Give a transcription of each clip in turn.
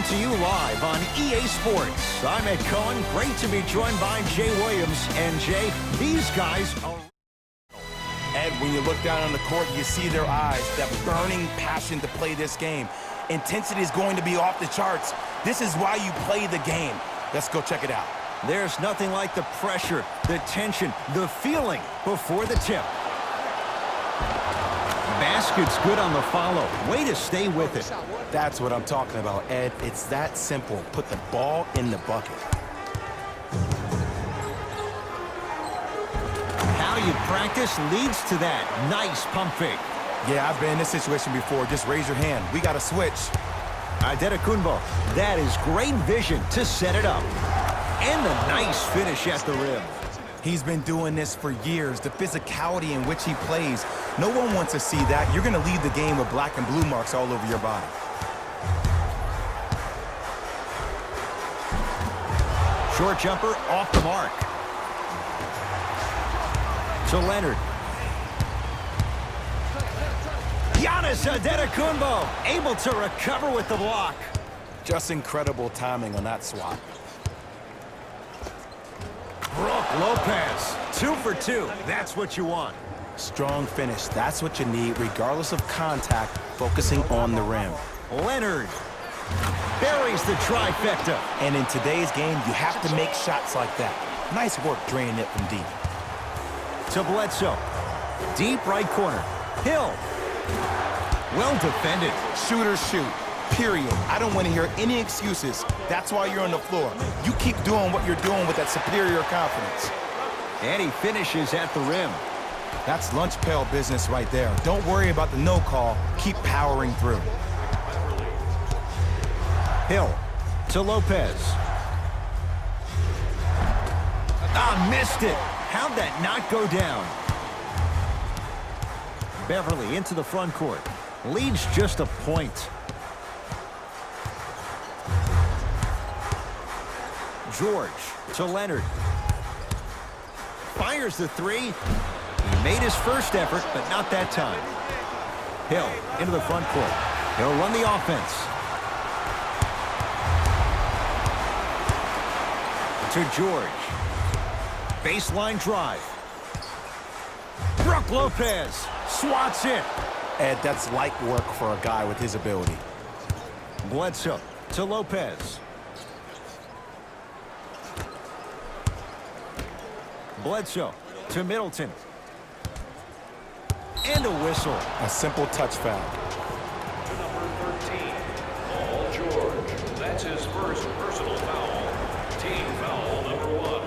Welcome to you live on EA Sports. I'm Ed Cohen. Great to be joined by Jay Williams. And Jay, these guys are... Ed, when you look down on the court, you see their eyes, that burning passion to play this game. Intensity is going to be off the charts. This is why you play the game. Let's go check it out. There's nothing like the pressure, the tension, the feeling before the tip. Basket's good on the follow. Way to stay with it. That's what I'm talking about, Ed. It's that simple. Put the ball in the bucket. How you practice leads to that. Nice pump fake. Yeah, I've been in this situation before. Just raise your hand. We got to switch. Adetokunbo. That is great vision to set it up. And a nice finish at the rim. He's been doing this for years. The physicality in which he plays. No one wants to see that. You're going to leave the game with black and blue marks all over your body. Short jumper off the mark. To Leonard. Giannis Adetokunbo able to recover with the block. Just incredible timing on that swat. Brook Lopez, 2 for 2. That's what you want. Strong finish. That's what you need, regardless of contact, focusing on the rim. Leonard buries the trifecta. And in today's game, you have to make shots like that. Nice work draining it from deep. To Bledsoe. Deep right corner. Hill. Well defended. Shooters shoot. Period. I don't want to hear any excuses. That's why you're on the floor. You keep doing what you're doing with that superior confidence. And he finishes at the rim. That's lunch pail business right there. Don't worry about the no call. Keep powering through. Hill to Lopez. Ah, missed it. How'd that not go down? Beverly into the front court. Leads just a point. George to Leonard. Fires the three. He made his first effort, but not that time. Hill into the front court. He'll run the offense. To George. Baseline drive. Brook Lopez swats it. Ed, that's light work for a guy with his ability. Bledsoe to Lopez. Bledsoe to Middleton. And a whistle. A simple touch foul. To number 13, Paul George. That's his first personal foul. Team foul number 1.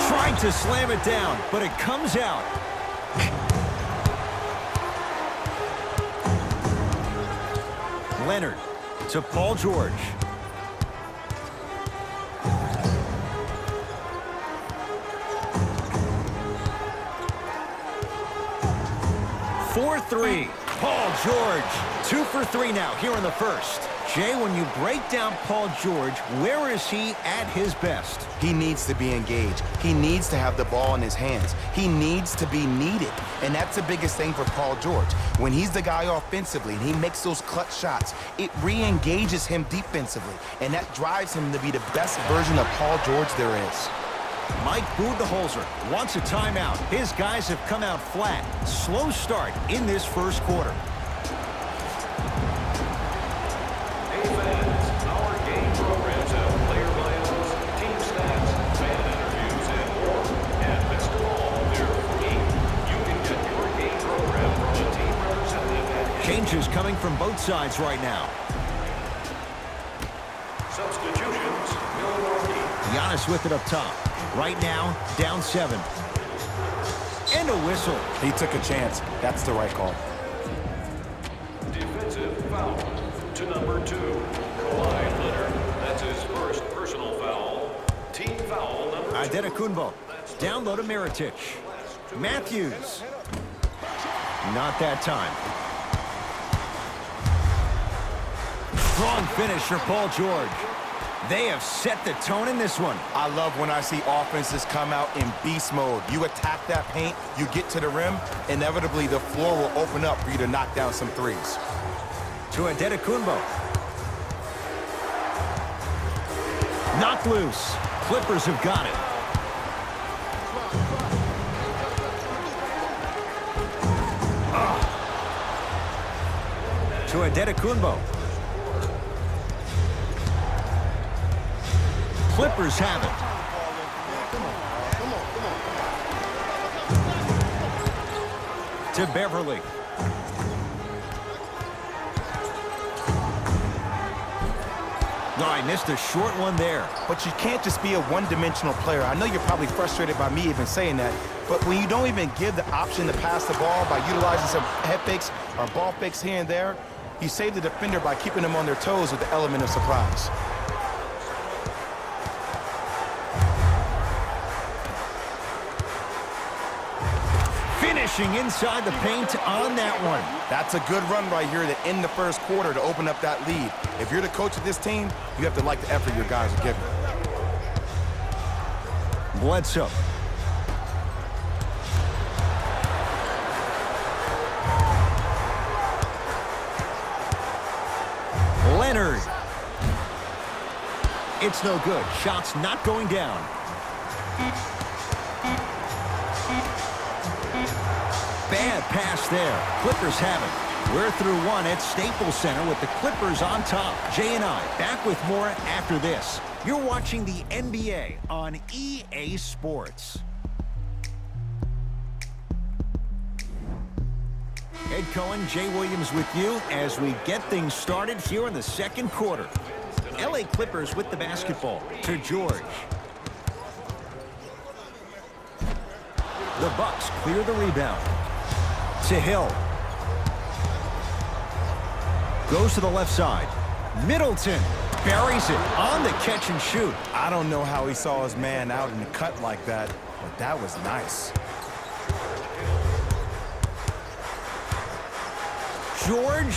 Trying to slam it down, but it comes out. Leonard to Paul George. For 3. Paul George. 2 for 3 now here in the first. Jay, when you break down Paul George, where is he at his best? He needs to be engaged. He needs to have the ball in his hands. He needs to be needed. And that's the biggest thing for Paul George. When he's the guy offensively and he makes those clutch shots, it re-engages him defensively. And that drives him to be the best version of Paul George there is. Mike Budenholzer wants a timeout. His guys have come out flat. Slow start in this first quarter. Hey fans, our game programs have player bios, team stats, fan interviews, and more. And best of all, they're free. You can get your game program from a team representative. Changes coming from both sides right now. Substitutions, Milwaukee. Giannis with it up top. Right now, down 7. And a whistle. He took a chance. That's the right call. Defensive foul to number 2, Kawhi Leonard. That's his first personal foul. Team foul number 2. Adetokunbo. Down low to Mirotic. Matthews. Not that time. Strong finish for Paul George. They have set the tone in this one. I love when I see offenses come out in beast mode. You attack that paint, you get to the rim, inevitably the floor will open up for you to knock down some threes. To Antetokounmpo. Knocked loose. Clippers have got it. To Antetokounmpo. Clippers have it. To Beverly. No, I missed a short one there. But you can't just be a one-dimensional player. I know you're probably frustrated by me even saying that, but when you don't even give the option to pass the ball by utilizing some head fakes or ball fakes here and there, you save the defender by keeping them on their toes with the element of surprise. Finishing inside the paint on that one. That's a good run right here to end the first quarter to open up that lead. If you're the coach of this team, you have to like the effort your guys are giving. Bledsoe. Leonard. It's no good. Shots not going down. Bad pass there. Clippers have it. We're through one at Staples Center with the Clippers on top. Jay and I back with more after this. You're watching the NBA on EA Sports. Ed Cohen, Jay Williams with you as we get things started here in the second quarter. LA Clippers with the basketball to George. The Bucks clear the rebound. To Hill. Goes to the left side. Middleton buries it on the catch and shoot. I don't know how he saw his man out in the cut like that, but that was nice. George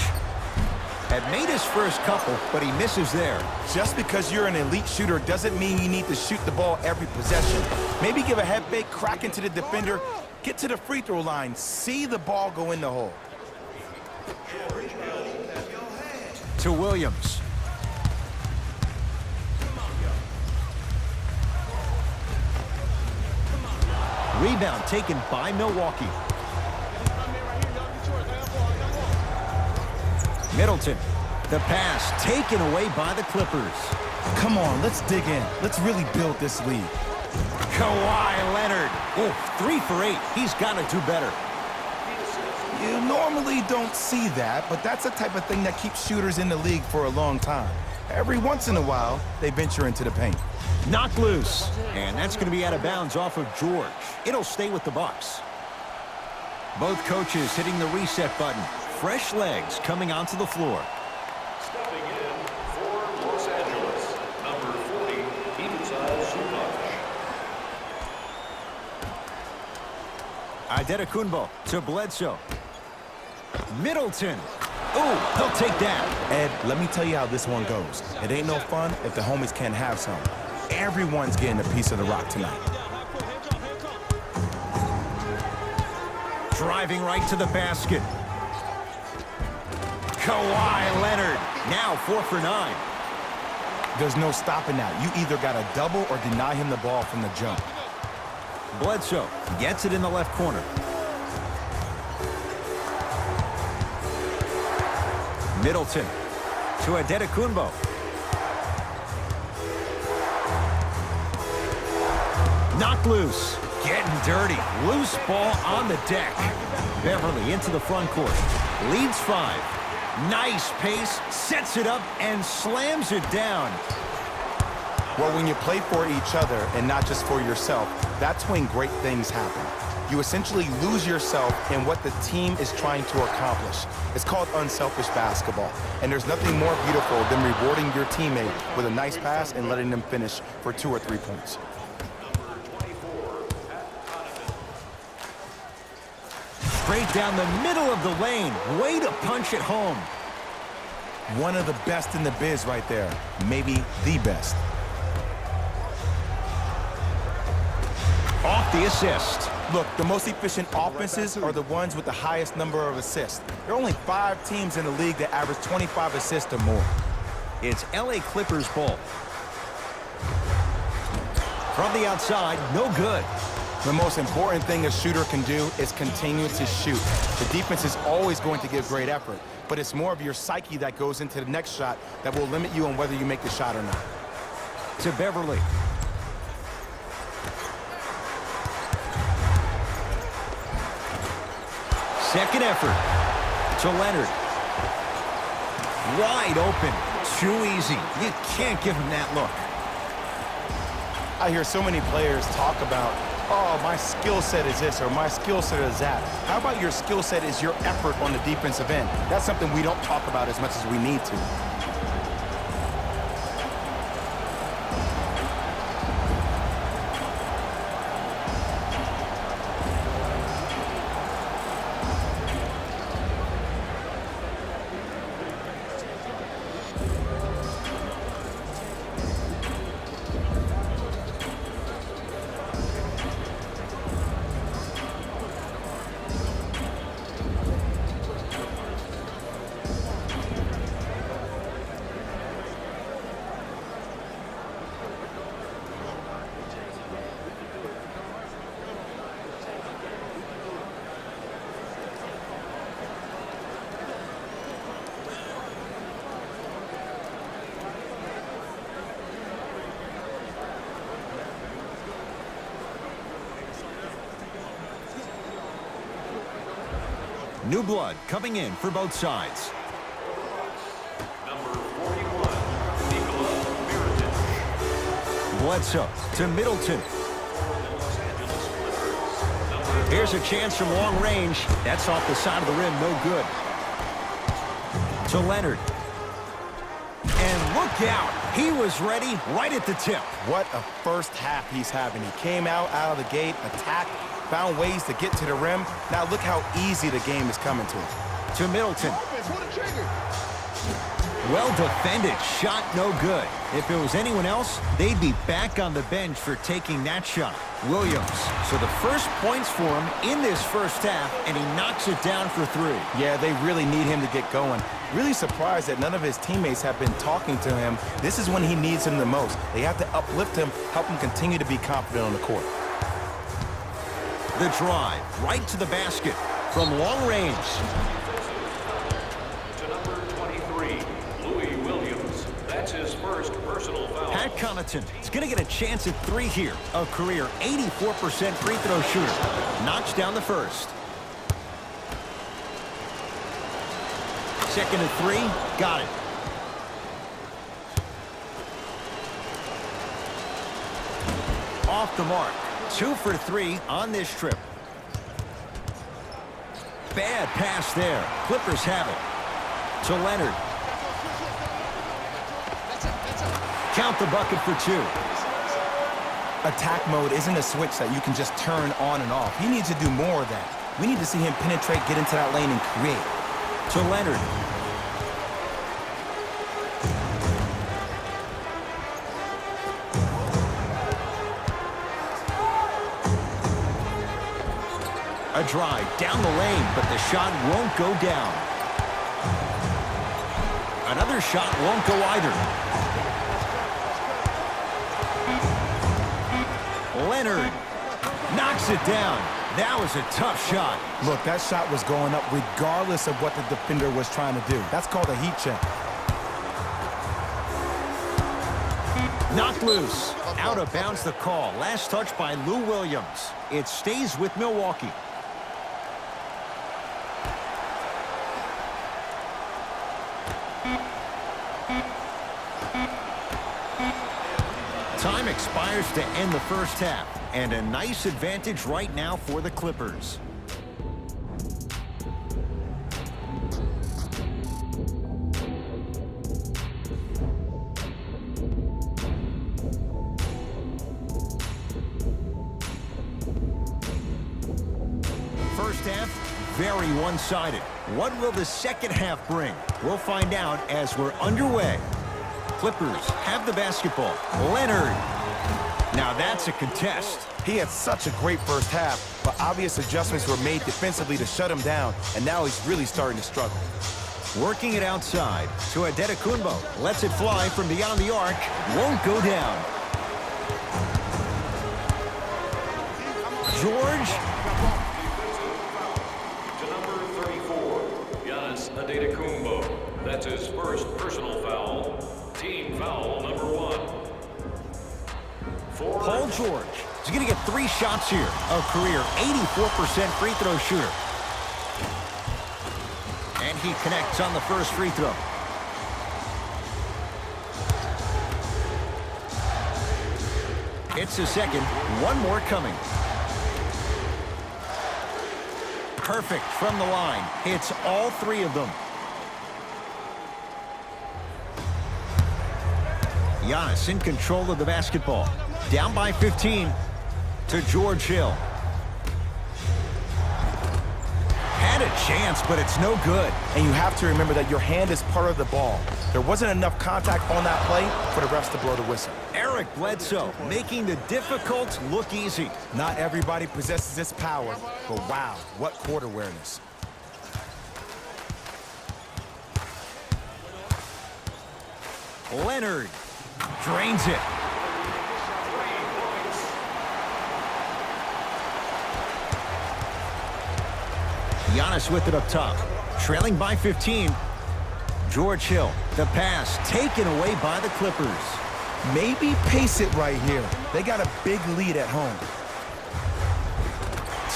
had made his first couple, but he misses there. Just because you're an elite shooter doesn't mean you need to shoot the ball every possession. Maybe give a head fake, crack into the defender, get to the free throw line, see the ball go in the hole. To Williams. Rebound taken by Milwaukee. Middleton. The pass taken away by the Clippers. Come on, let's dig in. Let's really build this lead. Kawhi Leonard. Oh, 3 for 8. He's got to do better. You normally don't see that, but that's the type of thing that keeps shooters in the league for a long time. Every once in a while, they venture into the paint. Knocked loose. And that's going to be out of bounds off of George. It'll stay with the Bucks. Both coaches hitting the reset button. Fresh legs coming onto the floor. Stepping in for Los Angeles, number 40, Ivica Zubac. Antetokounmpo to Bledsoe. Middleton. Oh, he'll take that. Ed, let me tell you how this one goes. It ain't no fun if the homies can't have some. Everyone's getting a piece of the rock tonight. Driving right to the basket. Kawhi Leonard. Now 4 for 9. There's no stopping that. You either got to double or deny him the ball from the jump. Bledsoe gets it in the left corner. Middleton to Antetokounmpo. Knocked loose. Getting dirty. Loose ball on the deck. Beverly into the front court. Leads 5. Nice pace. Sets it up and slams it down. Well, when you play for each other and not just for yourself, that's when great things happen. You essentially lose yourself in what the team is trying to accomplish. It's called unselfish basketball. And there's nothing more beautiful than rewarding your teammate with a nice pass and letting them finish for 2 or 3 points. Straight down the middle of the lane. Way to punch it home. One of the best in the biz right there. Maybe the best. Off the assist. Look, the most efficient offenses are the ones with the highest number of assists. There are only 5 teams in the league that average 25 assists or more. It's LA Clippers ball. From the outside, no good. The most important thing a shooter can do is continue to shoot. The defense is always going to give great effort, but it's more of your psyche that goes into the next shot that will limit you on whether you make the shot or not. To Beverly. Second effort. To Leonard. Wide open. Too easy. You can't give him that look. I hear so many players talk about, oh, my skill set is this or my skill set is that. How about your skill set is your effort on the defensive end? That's something we don't talk about as much as we need to. New blood coming in for both sides. Number 41, Nikola Mirotic. Bledsoe to Middleton. Los Angeles Clippers. Here's a chance from long range. That's off the side of the rim, no good. To Leonard. And look out. He was ready right at the tip. What a first half he's having. He came out of the gate, attacked, found ways to get to the rim. Now look how easy the game is coming to him. To Middleton. Well defended. Shot no good. If it was anyone else, they'd be back on the bench for taking that shot. Williams. So the first points for him in this first half, and he knocks it down for 3. Yeah, they really need him to get going. Really surprised that none of his teammates have been talking to him. This is when he needs him the most. They have to uplift him, help him continue to be confident on the court. The drive, right to the basket from long range. To number 23, Louis Williams. That's his first personal foul. Pat Connaughton is going to get a chance at 3 here. A career 84% free throw shooter. Knocks down the first. Second and 3, got it. Off the mark. 2 for 3 on this trip. Bad pass there. Clippers have it. To Leonard. Count the bucket for 2. Attack mode isn't a switch that you can just turn on and off. He needs to do more of that. We need to see him penetrate, get into that lane, and create. To Leonard. A drive down the lane, but the shot won't go down. Another shot won't go either. Leonard knocks it down. That was a tough shot. Look, that shot was going up regardless of what the defender was trying to do. That's called a heat check. Knocked loose. Out of bounds the call. Last touch by Lou Williams. It stays with Milwaukee. Time expires to end the first half, and a nice advantage right now for the Clippers. First half, very one-sided. What will the second half bring? We'll find out as we're underway. Clippers have the basketball. Leonard. Now that's a contest. He had such a great first half, but obvious adjustments were made defensively to shut him down, and now he's really starting to struggle. Working it outside to Adetokunbo. Lets it fly from beyond the arc. Won't go down. George. To number 34, Giannis Adetokunbo. That's his first personal foul. Team foul number 1. Paul George is going to get 3 shots here. A career 84% free throw shooter. And he connects on the first free throw. It's the second. One more coming. Perfect from the line. Hits all 3 of them. Giannis in control of the basketball. Down by 15 to George Hill. Had a chance, but it's no good. And you have to remember that your hand is part of the ball. There wasn't enough contact on that play for the refs to blow the whistle. Eric Bledsoe making the difficult look easy. Not everybody possesses this power, but wow, what court awareness. Leonard drains it. Giannis with it up top. Trailing by 15. George Hill. The pass taken away by the Clippers. Maybe pace it right here. They got a big lead at home.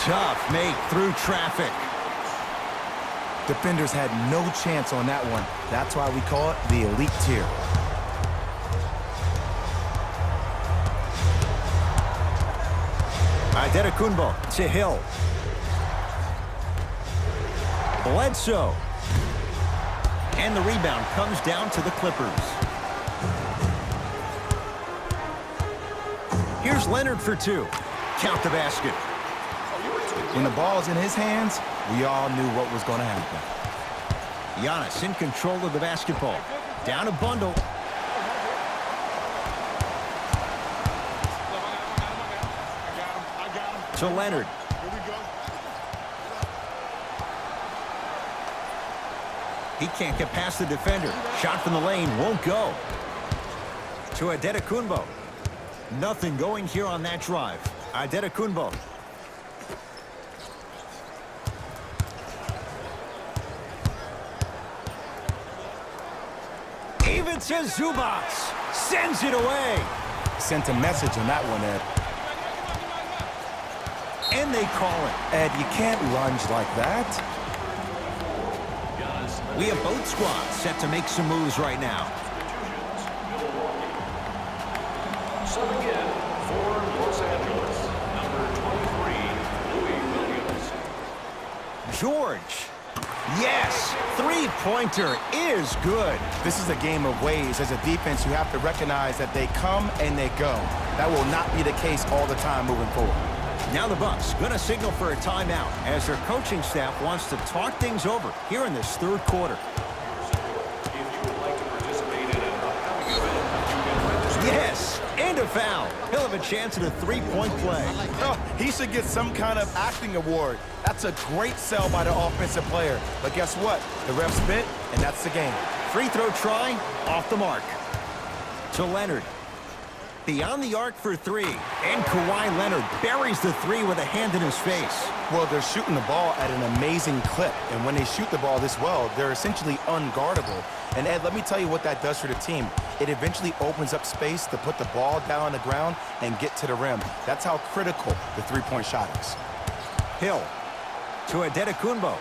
Tough make through traffic. Defenders had no chance on that one. That's why we call it the elite tier. Adetokunbo to Hill. Bledsoe. And the rebound comes down to the Clippers. Here's Leonard for 2. Count the basket. When the ball's in his hands, we all knew what was going to happen. Giannis in control of the basketball. Down a bundle. To Leonard. He can't get past the defender. Shot from the lane won't go. To Adetokunbo. Nothing going here on that drive. Adetokunbo. Even to Zubac. Sends it away. Sent a message on that one, Ed. And they call it. Ed, you can't lunge like that. We have both squads set to make some moves right now. Subbing in for Los Angeles, number 23, Louis Williams. George. Yes, 3-pointer is good. This is a game of ways. As a defense, you have to recognize that they come and they go. That will not be the case all the time moving forward. Now the Bucks going to signal for a timeout as their coaching staff wants to talk things over here in this 3rd quarter. If you would like to participate in an upcoming event, you can register. Yes, and a foul. He'll have a chance at a 3-point play. Oh, he should get some kind of acting award. That's a great sell by the offensive player. But guess what? The ref spit, and that's the game. Free throw try, off the mark. To Leonard. Beyond the arc for 3. And Kawhi Leonard buries the 3 with a hand in his face. Well, they're shooting the ball at an amazing clip. And when they shoot the ball this well, they're essentially unguardable. And Ed, let me tell you what that does for the team. It eventually opens up space to put the ball down on the ground and get to the rim. That's how critical the 3-point shot is. Hill to Adetokunbo.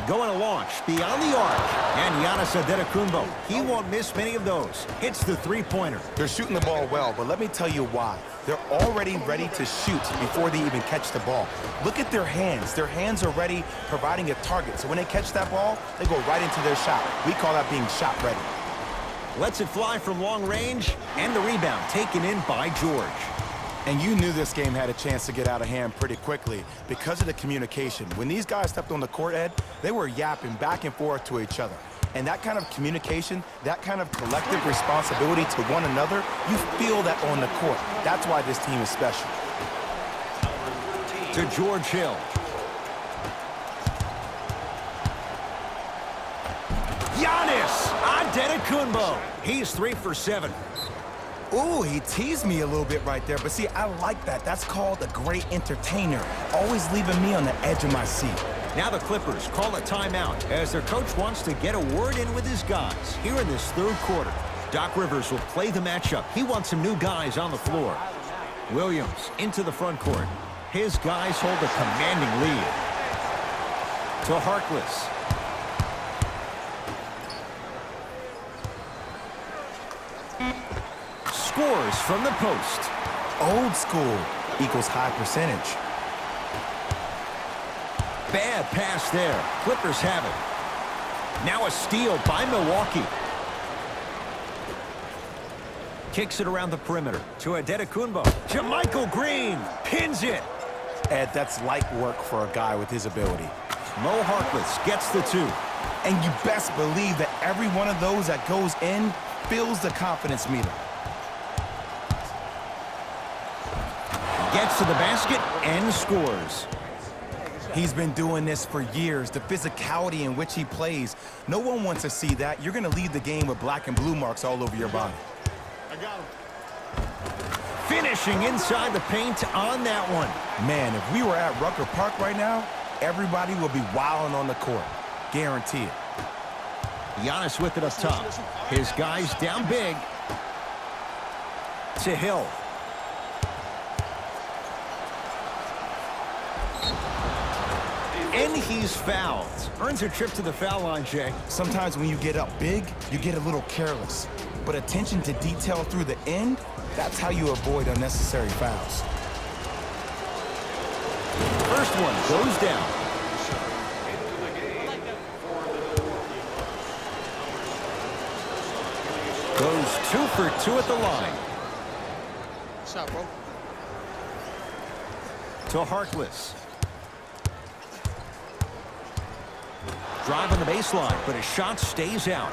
Going to launch beyond the arc. And Giannis Adetokunbo. He won't miss many of those. Hits the 3-pointer. They're shooting the ball well, but let me tell you why. They're already ready to shoot before they even catch the ball. Look at their hands. Their hands are ready, providing a target. So when they catch that ball, they go right into their shot. We call that being shot ready. Lets it fly from long range. And the rebound taken in by George. And you knew this game had a chance to get out of hand pretty quickly because of the communication. When these guys stepped on the court, Ed, they were yapping back and forth to each other. And that kind of communication, that kind of collective responsibility to one another, you feel that on the court. That's why this team is special. To George Hill. Giannis Antetokounmpo. He's 3 for 7. Ooh, he teased me a little bit right there, but see, I like that. That's called a great entertainer, always leaving me on the edge of my seat. Now the Clippers call a timeout as their coach wants to get a word in with his guys here in this third quarter. Doc Rivers will play the matchup. He wants some new guys on the floor. Williams into the front court. His guys hold a commanding lead. To Harkless. Scores from the post. Old school equals high percentage. Bad pass there. Clippers have it. Now a steal by Milwaukee. Kicks it around the perimeter to Antetokounmpo. JaMychal Green pins it. Ed, that's light work for a guy with his ability. Mo Harkless gets the 2. And you best believe that every one of those that goes in fills the confidence meter. Gets to the basket and scores. He's been doing this for years. The physicality in which he plays, no one wants to see that. You're going to leave the game with black and blue marks all over your body. I got him. Finishing inside the paint on that one. Man, if we were at Rucker Park right now, everybody would be wilding on the court. Guarantee it. Giannis with it up top. His guys down big. To Hill. And he's fouled. Earns a trip to the foul line, Jay. Sometimes when you get up big, you get a little careless. But attention to detail through the end, that's how you avoid unnecessary fouls. First one goes down. Goes 2 for 2 at the line. What's up, bro? To Harkless. Drive on the baseline, but his shot stays out.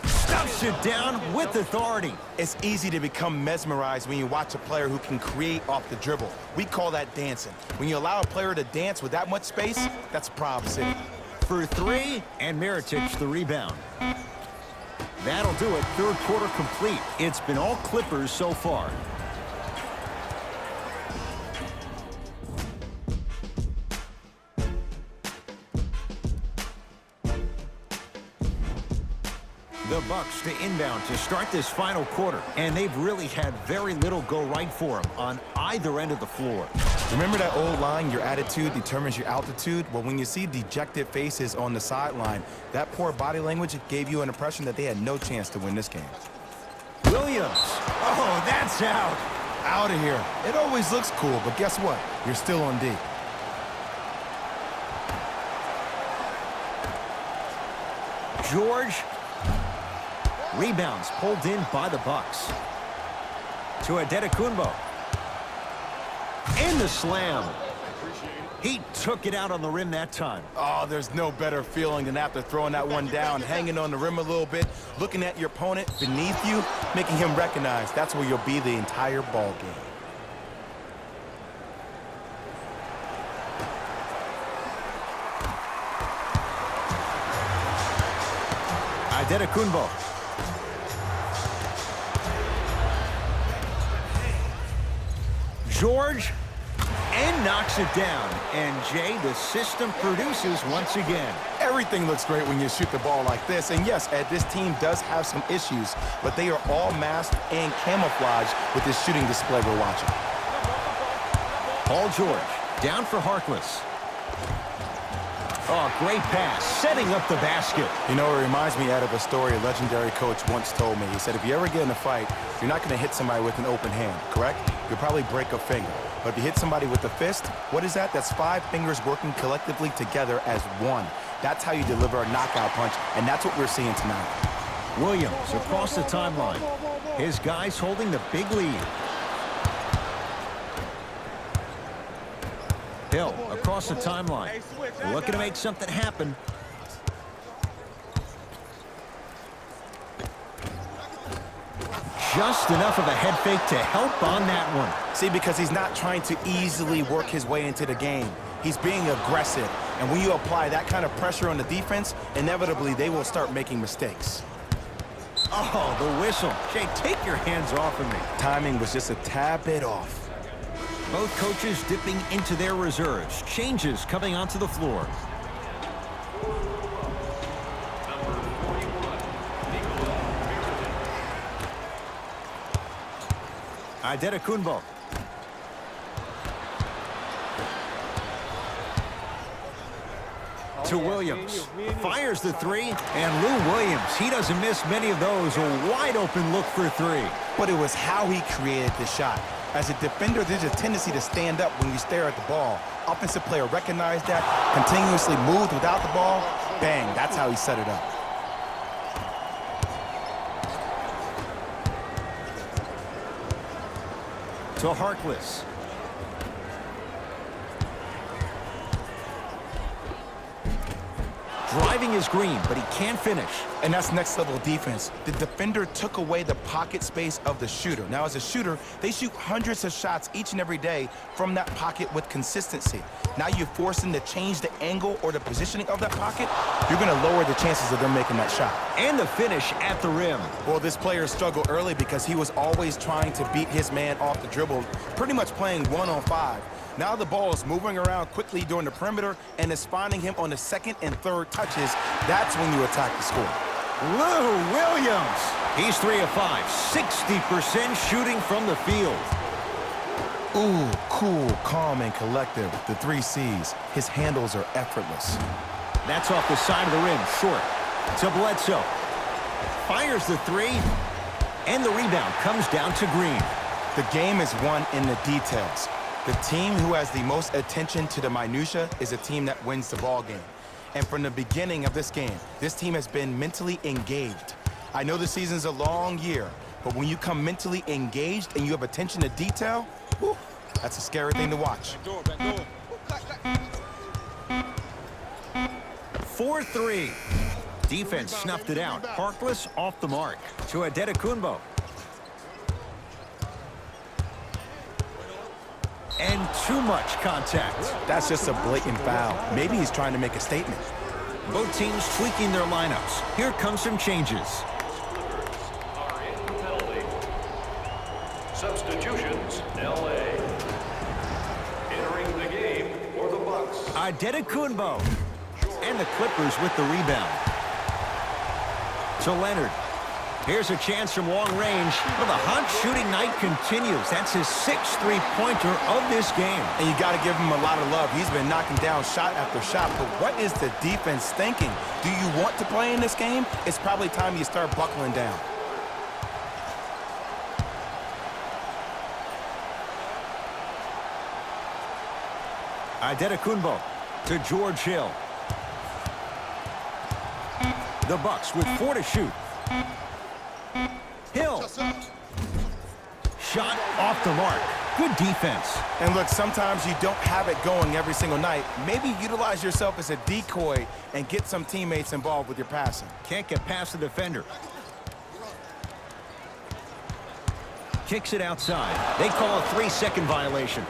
Stuffs it down with authority. It's easy to become mesmerized when you watch a player who can create off the dribble. We call that dancing. When you allow a player to dance with that much space, that's a problem, City. For 3, and Mirotic the rebound. That'll do it. Third quarter complete. It's been all Clippers so far. The Bucks to inbound to start this final quarter, and they've really had very little go right for them on either end of the floor. Remember that old line, your attitude determines your altitude? Well, when you see dejected faces on the sideline, that poor body language gave you an impression that they had no chance to win this game. Williams. Oh, that's out. Out of here. It always looks cool, but guess what? You're still on D. George. Rebounds pulled in by the Bucks. To Antetokounmpo. And the slam. He took it out on the rim that time. Oh, there's no better feeling than after throwing that one down, hanging on the rim a little bit, looking at your opponent beneath you, making him recognize that's where you'll be the entire ball game. Antetokounmpo. George, and knocks it down. And Jay, the system produces once again. Everything looks great when you shoot the ball like this. And yes, Ed, this team does have some issues, but they are all masked and camouflaged with this shooting display we're watching. Paul George, down for Harkless. Oh, great pass, setting up the basket. You know, it reminds me, Ed, of a story a legendary coach once told me. He said, if you ever get in a fight, you're not going to hit somebody with an open hand, correct? You'll probably break a finger. But if you hit somebody with a fist, what is that? That's 5 fingers working collectively together as one. That's how you deliver a knockout punch, and that's what we're seeing tonight. Williams across the timeline. His guys holding the big lead. Hill across the timeline. Looking to make something happen. Just enough of a head fake to help on that one. See, because he's not trying to easily work his way into the game. He's being aggressive. And when you apply that kind of pressure on the defense, inevitably they will start making mistakes. Oh, the whistle. Jay, take your hands off of me. Timing was just a tad bit off. Both coaches dipping into their reserves. Changes coming onto the floor. Adetokunbo. To Williams. Fires the three. And Lou Williams, he doesn't miss many of those. A wide open look for three. But it was how he created the shot. As a defender, there's a tendency to stand up when you stare at the ball. Offensive player recognized that, continuously moved without the ball. Bang, that's how he set it up. To Harkless. Driving his green, but he can't finish. And that's next level defense. The defender took away the pocket space of the shooter. Now, as a shooter, they shoot hundreds of shots each and every day from that pocket with consistency. Now you force them to change the angle or the positioning of that pocket, you're going to lower the chances of them making that shot. And the finish at the rim. Well, this player struggled early because he was always trying to beat his man off the dribble, pretty much playing 1-on-5. Now the ball is moving around quickly during the perimeter and is finding him on the second and third touches. That's when you attack the score. Lou Williams. He's 3 of 5, 60% shooting from the field. Ooh, cool, calm, and collective. The 3 C's. His handles are effortless. That's off the side of the rim, short. To Bledsoe. Fires the 3, and the rebound comes down to Green. The game is won in the details. The team who has the most attention to the minutia is a team that wins the ball game. And from the beginning of this game, this team has been mentally engaged. I know the season's a long year, but when you come mentally engaged and you have attention to detail, whew, that's a scary thing to watch. 4-3. Defense snuffed it out. Harkless off the mark. To Adetokunbo. And too much contact. That's just a blatant foul. Maybe he's trying to make a statement. Both teams tweaking their lineups. Here come some changes. Are in penalty. Substitutions, L.A. Entering the game for the Bucks. Adetokunbo. And the Clippers with the rebound. To Leonard. Here's a chance from long range. Well, the hot shooting night continues. That's his 6th three-pointer of this game. And you got to give him a lot of love. He's been knocking down shot after shot. But what is the defense thinking? Do you want to play in this game? It's probably time you start buckling down. Adetokunbo to George Hill. The Bucks with 4 to shoot. Hill. Shot off the mark. Good defense. And look, sometimes you don't have it going every single night. Maybe utilize yourself as a decoy and get some teammates involved with your passing. Can't get past the defender. Kicks it outside. They call a 3-second violation.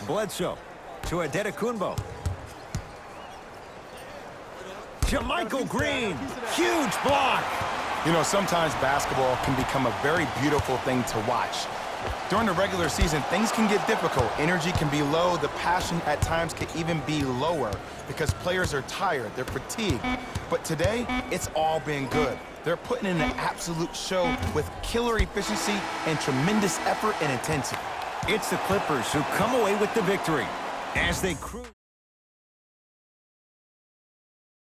Bledsoe to Adetokunbo. Jermichael Green, huge block. You know, sometimes basketball can become a very beautiful thing to watch. During the regular season, things can get difficult. Energy can be low. The passion at times can even be lower because players are tired. They're fatigued. But today, it's all been good. They're putting in an absolute show with killer efficiency and tremendous effort and intensity. It's the Clippers who come away with the victory as they cruise.